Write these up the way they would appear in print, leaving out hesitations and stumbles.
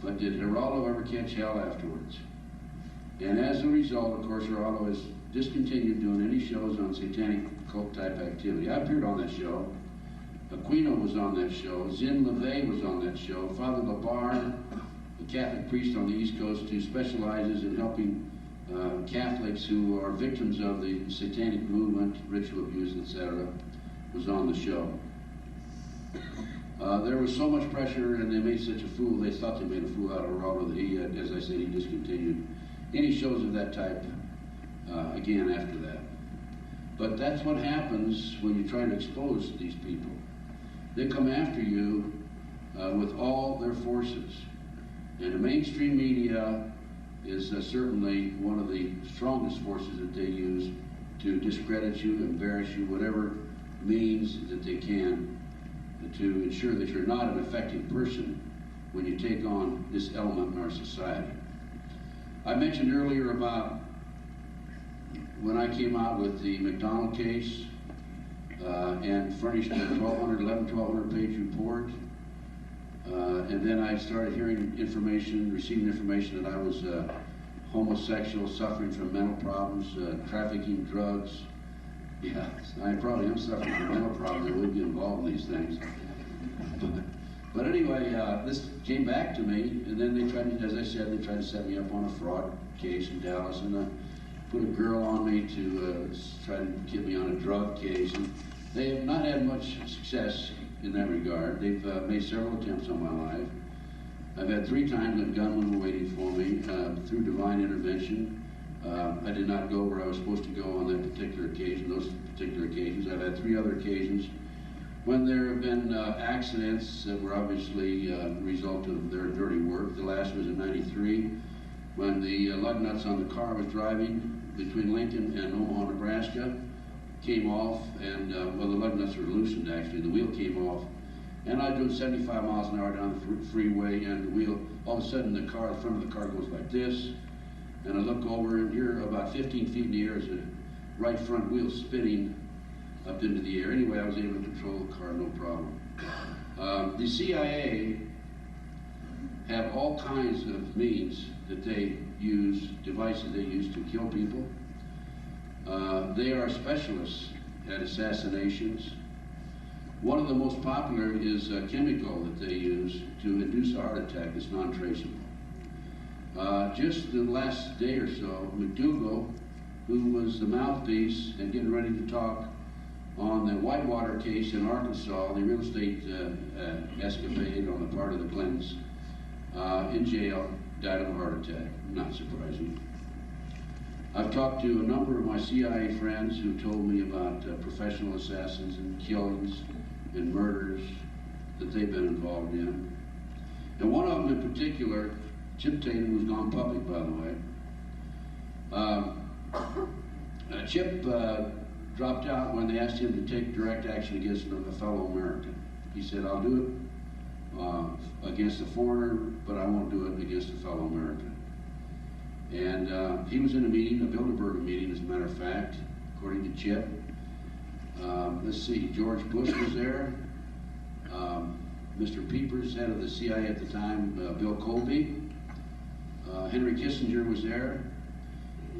but did Geraldo ever catch hell afterwards? And as a result, of course, Geraldo has discontinued doing any shows on satanic cult type activity. I appeared on that show. Aquino was on that show. Zin LeVay was on that show. Father Labar, a Catholic priest on the East Coast who specializes in helping Catholics who are victims of the satanic movement, ritual abuse, etc., was on the show. There was so much pressure and they made such a fool, they thought they made a fool out of Geraldo that he, as I said, he discontinued any shows of that type again after that. But that's what happens when you try to expose these people. They come after you with all their forces. And the mainstream media is certainly one of the strongest forces that they use to discredit you, embarrass you, whatever means that they can to ensure that you're not an effective person when you take on this element in our society. I mentioned earlier about when I came out with the McDonald case and furnished a 1,200 page report. And then I started hearing information, receiving information that I was homosexual, suffering from mental problems, trafficking drugs. Yeah, I probably am suffering from mental problems. I would be involved in these things. But anyway, this came back to me, and then they tried to, as I said, they tried to set me up on a fraud case in Dallas, and put a girl on me to try to get me on a drug case. And they have not had much success in that regard. They've made several attempts on my life. I've had 3 times that gunmen were waiting for me through divine intervention. I did not go where I was supposed to go on that particular occasion, those particular occasions. I've had 3 other occasions when there have been accidents that were obviously a result of their dirty work. The last was in '93 when the lug nuts on the car I was driving between Lincoln and Omaha, Nebraska came off, and well, the lug nuts were loosened actually. The wheel came off, and I was doing 75 miles an hour down the freeway, and the wheel, all of a sudden the car, the front of the car goes like this, and I look over, and here about 15 feet in the air is the right front wheel spinning up into the air. Anyway, I was able to control the car, no problem. The CIA have all kinds of means that they use, devices they use to kill people. They are specialists at assassinations. One of the most popular is a chemical that they use to induce a heart attack that's non-traceable. Just the last day or so, McDougal, who was the mouthpiece and getting ready to talk on the Whitewater case in Arkansas, the real estate escapade on the part of the Clintons, in jail, died of a heart attack. Not surprising. I've talked to a number of my CIA friends who told me about professional assassins and killings and murders that they've been involved in. And one of them in particular, Chip Tatum, who's gone public, by the way. Chip dropped out when they asked him to take direct action against a fellow American. He said, I'll do it against a foreigner, but I won't do it against a fellow American. And he was in a meeting, a Bilderberg meeting, as a matter of fact, according to Chip. Let's see, George Bush was there. Mr. Peepers, head of the CIA at the time, Bill Colby. Henry Kissinger was there.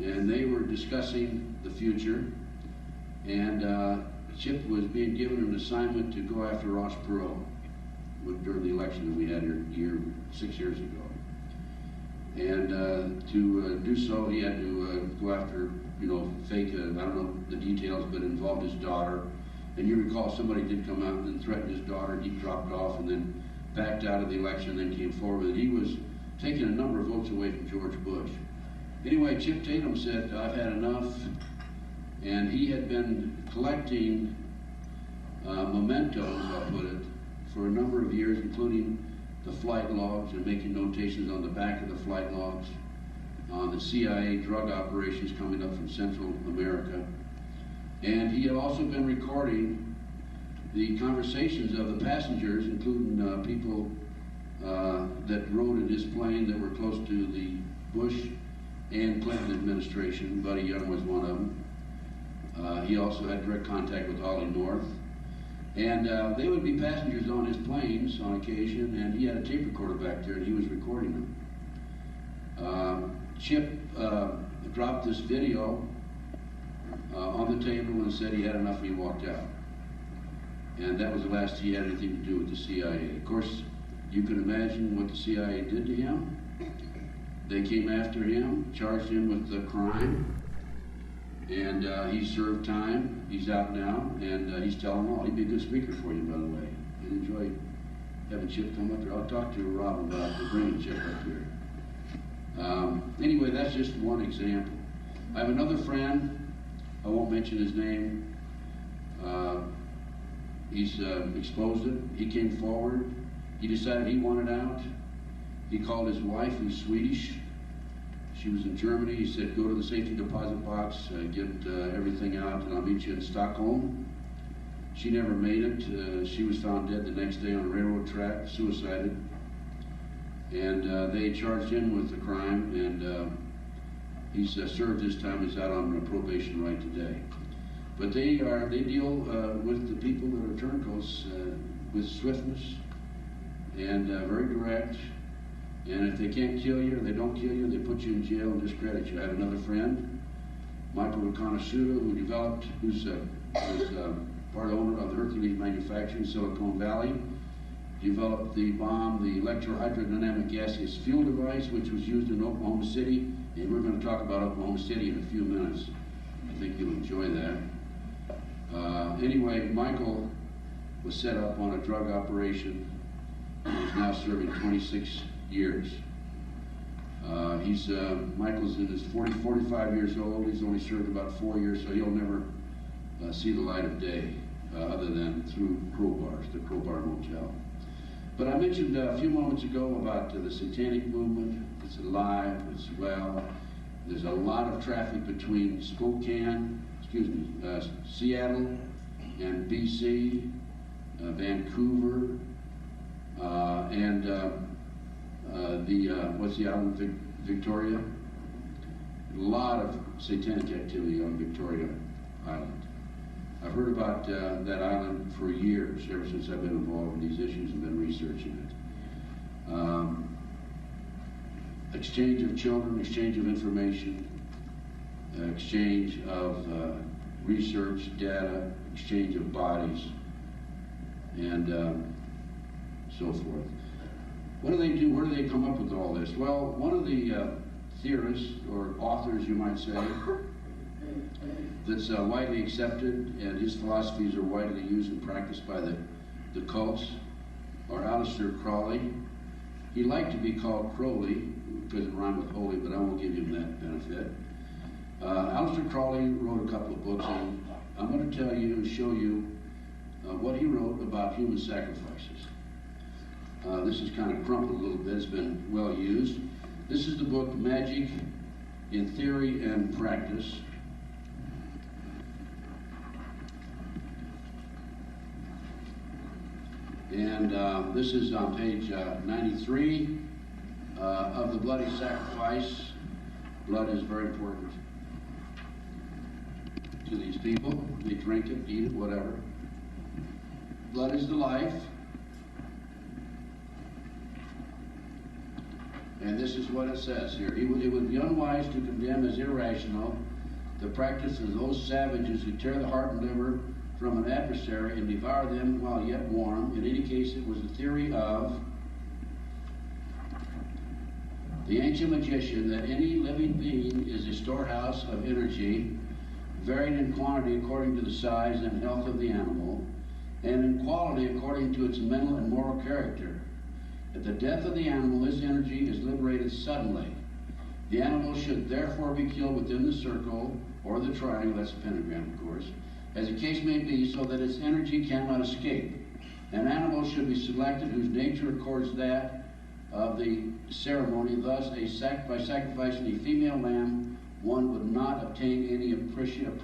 And they were discussing the future. And Chip was being given an assignment to go after Ross Perot during the election that we had here 6 years ago. And to do so, he had to go after, you know, fake, I don't know the details, but it involved his daughter. And you recall somebody did come out and threatened his daughter, and he dropped off and then backed out of the election and then came forward. And he was taking a number of votes away from George Bush. Anyway, Chip Tatum said, I've had enough. And he had been collecting mementos, I'll put it, for a number of years, including the flight logs and making notations on the back of the flight logs on the CIA drug operations coming up from Central America. And he had also been recording the conversations of the passengers, including people that rode in his plane that were close to the Bush and Clinton administration. Buddy Young was one of them. He also had direct contact with Ollie North. And they would be passengers on his planes on occasion, and he had a tape recorder back there, and he was recording them. Chip dropped this video on the table and said he had enough, and he walked out. And that was the last he had anything to do with the CIA. Of course, you can imagine what the CIA did to him. They came after him, charged him with the crime, and he served time. He's out now, and he's telling all. He'd be a good speaker for you, by the way. I'd enjoy having Chip come up here. I'll talk to Rob about bringing Chip up here. Anyway, that's just one example. I have another friend. I won't mention his name. He's exposed it. He came forward. He decided he wanted out. He called his wife, who's Swedish. She was in Germany. He said, go to the safety deposit box, get everything out, and I'll meet you in Stockholm. She never made it. She was found dead the next day on a railroad track, suicided. And they charged him with the crime, and he's served his time. He's out on probation right today. But they deal with the people that are turncoats with swiftness and very direct. And if they can't kill you, or they don't kill you, they put you in jail and discredit you. I have another friend, Michael Reconasuda, who's part owner of the Hercules manufacturing in Silicon Valley. Developed the bomb, the electrohydrodynamic gaseous fuel device, which was used in Oklahoma City. And we're going to talk about Oklahoma City in a few minutes. I think you'll enjoy that. Anyway, Michael was set up on a drug operation. He's now serving 26 years. Michael's in his 45 years old. He's only served about 4 years, so he'll never see the light of day other than through Crowbars, the Crowbar Motel. But I mentioned a few moments ago about the Satanic movement. It's alive, it's well. There's a lot of traffic between Seattle and BC, Vancouver, and what's the island, Victoria? A lot of satanic activity on Victoria Island. I've heard about that island for years, ever since I've been involved in these issues and been researching it. Exchange of children, exchange of information, exchange of research, data, exchange of bodies, and so forth. What do they do? Where do they come up with all this? Well, one of the theorists, or authors you might say, that's widely accepted, and his philosophies are widely used and practiced by the cults, are Aleister Crowley. He liked to be called Crowley, because it rhymed with holy, but I won't give him that benefit. Aleister Crowley wrote a couple of books, and I'm going to tell you and show you what he wrote about human sacrifices. This is kind of crumpled a little bit. It's been well used. This is the book Magic in Theory and Practice. And this is on page 93 of the Bloody Sacrifice. Blood is very important to these people. They drink it, eat it, whatever. Blood is the life. And this is what it says here. It would be unwise to condemn as irrational the practice of those savages who tear the heart and liver from an adversary and devour them while yet warm. In any case, it was the theory of the ancient magician that any living being is a storehouse of energy, varied in quantity according to the size and health of the animal, and in quality according to its mental and moral character. At the death of the animal, this energy is liberated suddenly. The animal should therefore be killed within the circle, or the triangle, that's a pentagram, of course, as the case may be, so that its energy cannot escape. An animal should be selected whose nature accords that of the ceremony. Thus, by sacrificing a female lamb, one would not obtain any appreciate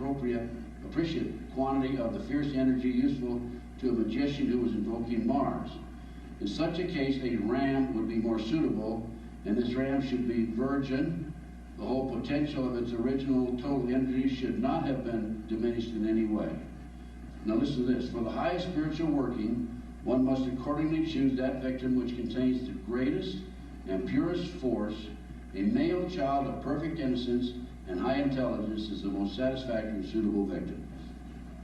quantity of the fierce energy useful to a magician who was invoking Mars. In such a case, a ram would be more suitable, and this ram should be virgin. The whole potential of its original total energy should not have been diminished in any way. Now listen to this. For the highest spiritual working, one must accordingly choose that victim which contains the greatest and purest force. A male child of perfect innocence and high intelligence is the most satisfactory and suitable victim.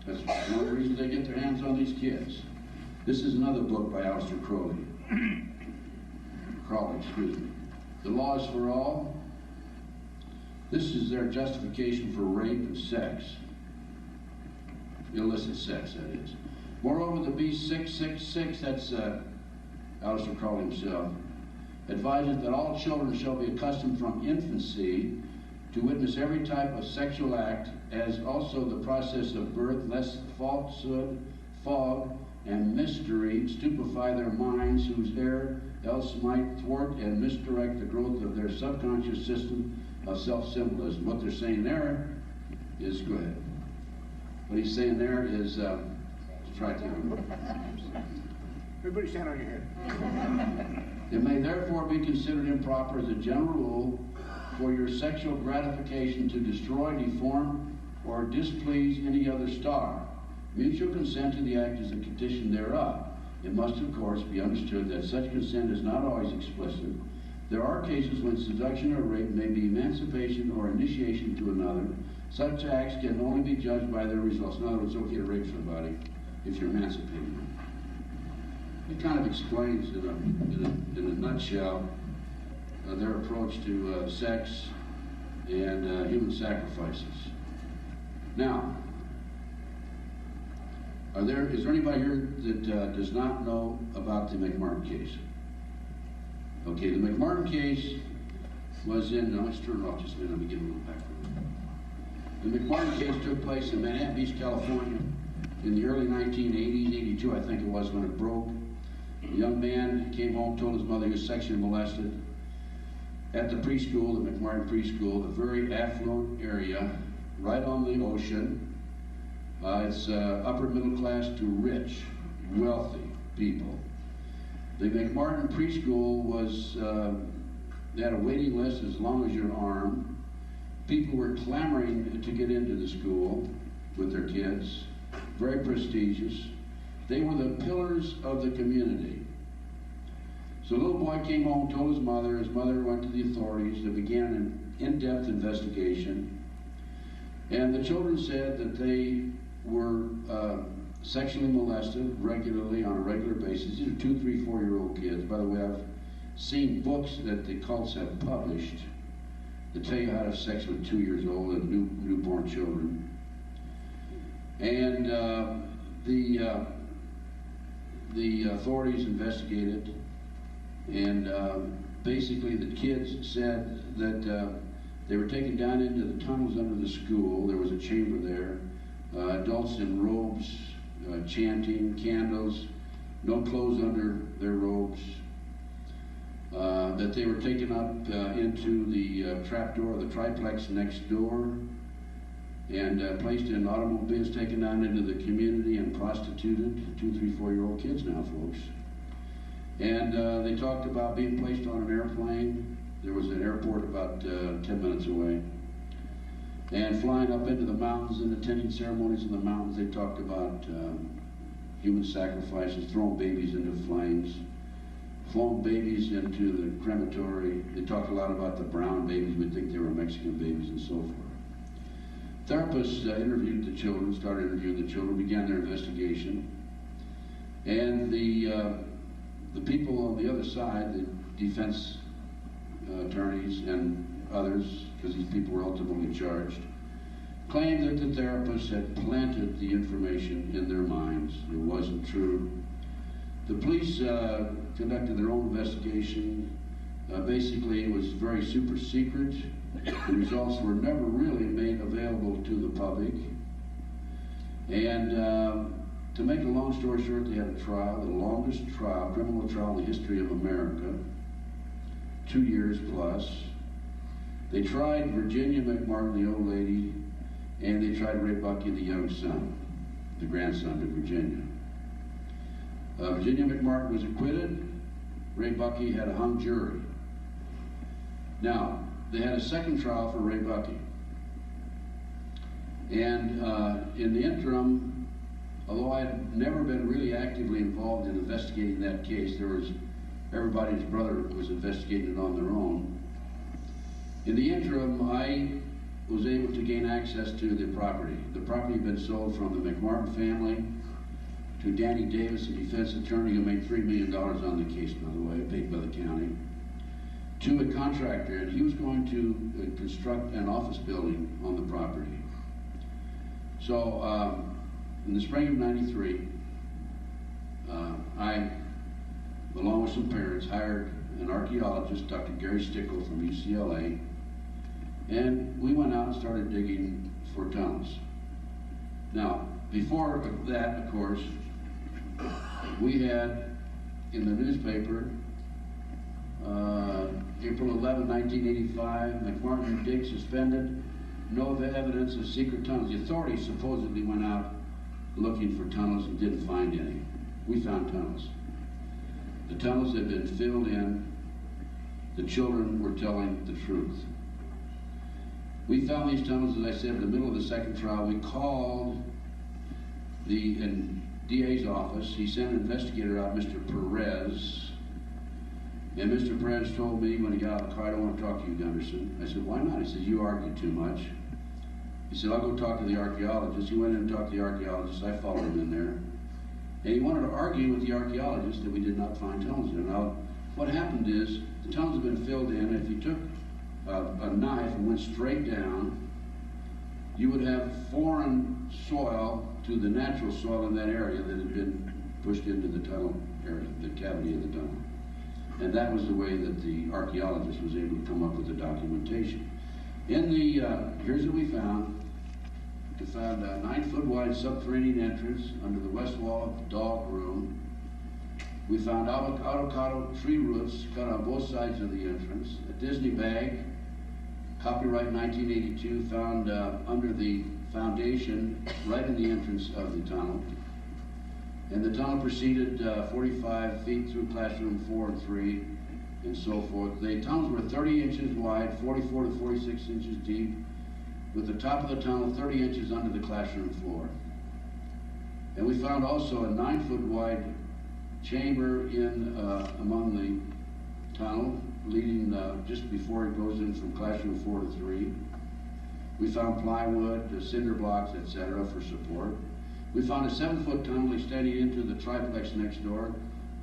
That's one of the reasons they get their hands on these kids. This is another book by Aleister Crowley. Excuse me. The Law is for All. This is their justification for rape and sex. Illicit sex, that is. Moreover, the B666, that's Aleister Crowley himself, advises that all children shall be accustomed from infancy to witness every type of sexual act, as also the process of birth, lest falsehood, fog, and mystery stupefy their minds, whose error else might thwart and misdirect the growth of their subconscious system of self-symbolism. What they're saying there is, go ahead. What he's saying there is, try to. Everybody stand on your head. It may therefore be considered improper as a general rule for your sexual gratification to destroy, deform, or displease any other star. Mutual consent to the act is a condition thereof. It must, of course, be understood that such consent is not always explicit. There are cases when seduction or rape may be emancipation or initiation to another. Such acts can only be judged by their results. In other words, it's okay to rape somebody if you're emancipating them. It kind of explains in a nutshell their approach to sex and human sacrifices. Now, is there anybody here that does not know about the McMartin case? Okay, the McMartin case was in, let's turn it off just a minute, let me give a little background. The McMartin case took place in Manhattan Beach, California in the early 1980s, 82 I think it was when it broke. A young man came home, told his mother he was sexually molested at the preschool, the McMartin PreSchool, a very affluent area right on the ocean. It's upper middle class to rich, wealthy people. The McMartin PreSchool was, they had a waiting list as long as your arm. People were clamoring to get into the school with their kids, very prestigious. They were the pillars of the community. So a little boy came home, told his mother went to the authorities. They began an in-depth investigation. And the children said that they were sexually molested regularly on a regular basis. These are 2, 3, 4-year-old kids. By the way, I've seen books that the cults have published that tell you how to have sex with 2 years old and newborn children. And the authorities investigated, and basically the kids said that they were taken down into the tunnels under the school. There was a chamber there. Adults in robes, chanting, candles, no clothes under their robes. That they were taken up into the trapdoor, the triplex next door, and placed in automobiles, taken out into the community and prostituted. 2, 3, 4-year-old kids now, folks. And they talked about being placed on an airplane. There was an airport about 10 minutes away. And flying up into the mountains and attending ceremonies in the mountains. They talked about human sacrifices, throwing babies into flames, flown babies into the crematory. They talked a lot about the brown babies. We'd think they were Mexican babies and so forth. Therapists interviewed the children, started interviewing the children, began their investigation. And the people on the other side, the defense attorneys and others, because these people were ultimately charged, claimed that the therapists had planted the information in their minds. It wasn't true. The police conducted their own investigation. Basically, it was very super secret. The results were never really made available to the public. And to make a long story short, they had a trial, the longest trial, criminal trial in the history of America, 2 years plus. They tried Virginia McMartin, the old lady, and they tried Ray Bucky, the young son, the grandson of Virginia. Virginia McMartin was acquitted. Ray Bucky had a hung jury. Now, they had a second trial for Ray Bucky. And in the interim, although I had never been really actively involved in investigating that case, everybody's brother was investigating it on their own. In the interim, I was able to gain access to the property. The property had been sold from the McMartin family to Danny Davis, a defense attorney who made $3 million on the case, by the way, paid by the county, to a contractor, and he was going to construct an office building on the property. So in the spring of '93, I, along with some parents, hired an archaeologist, Dr. Gary Stickle from UCLA, and we went out and started digging for tunnels. Now, before that, of course, we had in the newspaper, April 11, 1985, McMartin dig suspended, no evidence of secret tunnels. The authorities supposedly went out looking for tunnels and didn't find any. We found tunnels. The tunnels had been filled in. The children were telling the truth. We found these tunnels, as I said, in the middle of the second trial. We called the DA's office. He sent an investigator out, Mr. Perez. And Mr. Perez told me when he got out of the car, "I don't want to talk to you, Gunderson." I said, "Why not?" He said, "You argue too much." He said, "I'll go talk to the archaeologist." He went in and talked to the archaeologist. I followed him in there. And he wanted to argue with the archaeologist that we did not find tunnels there. Now, what happened is, the tunnels have been filled in. If you took a knife and went straight down, you would have foreign soil to the natural soil in that area that had been pushed into the tunnel area, the cavity of the tunnel. And that was the way that the archaeologist was able to come up with the documentation. In the, here's what we found. We found a 9-foot wide subterranean entrance under the west wall of the dog room. We found avocado tree roots cut on both sides of the entrance. A Disney bag, copyright 1982, found under the foundation right in the entrance of the tunnel. And the tunnel proceeded 45 feet through classroom 4 and 3 and so forth. The tunnels were 30 inches wide, 44 to 46 inches deep, with the top of the tunnel 30 inches under the classroom floor. And we found also a 9-foot wide chamber in among the tunnel, leading just before it goes in from classroom 4 to 3. We found plywood, cinder blocks, etc. for support. We found a 7-foot tunnel extending into the triplex next door.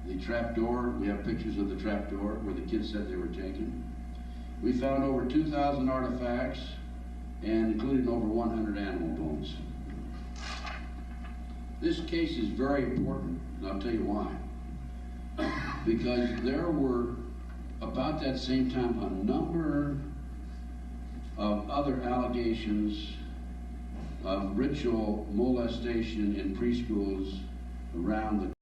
The trap door, we have pictures of the trap door where the kids said they were taken. We found over 2,000 artifacts, and including over 100 animal bones. This case is very important, and I'll tell you why. Because there were, about that same time, a number of other allegations of ritual molestation in preschools around the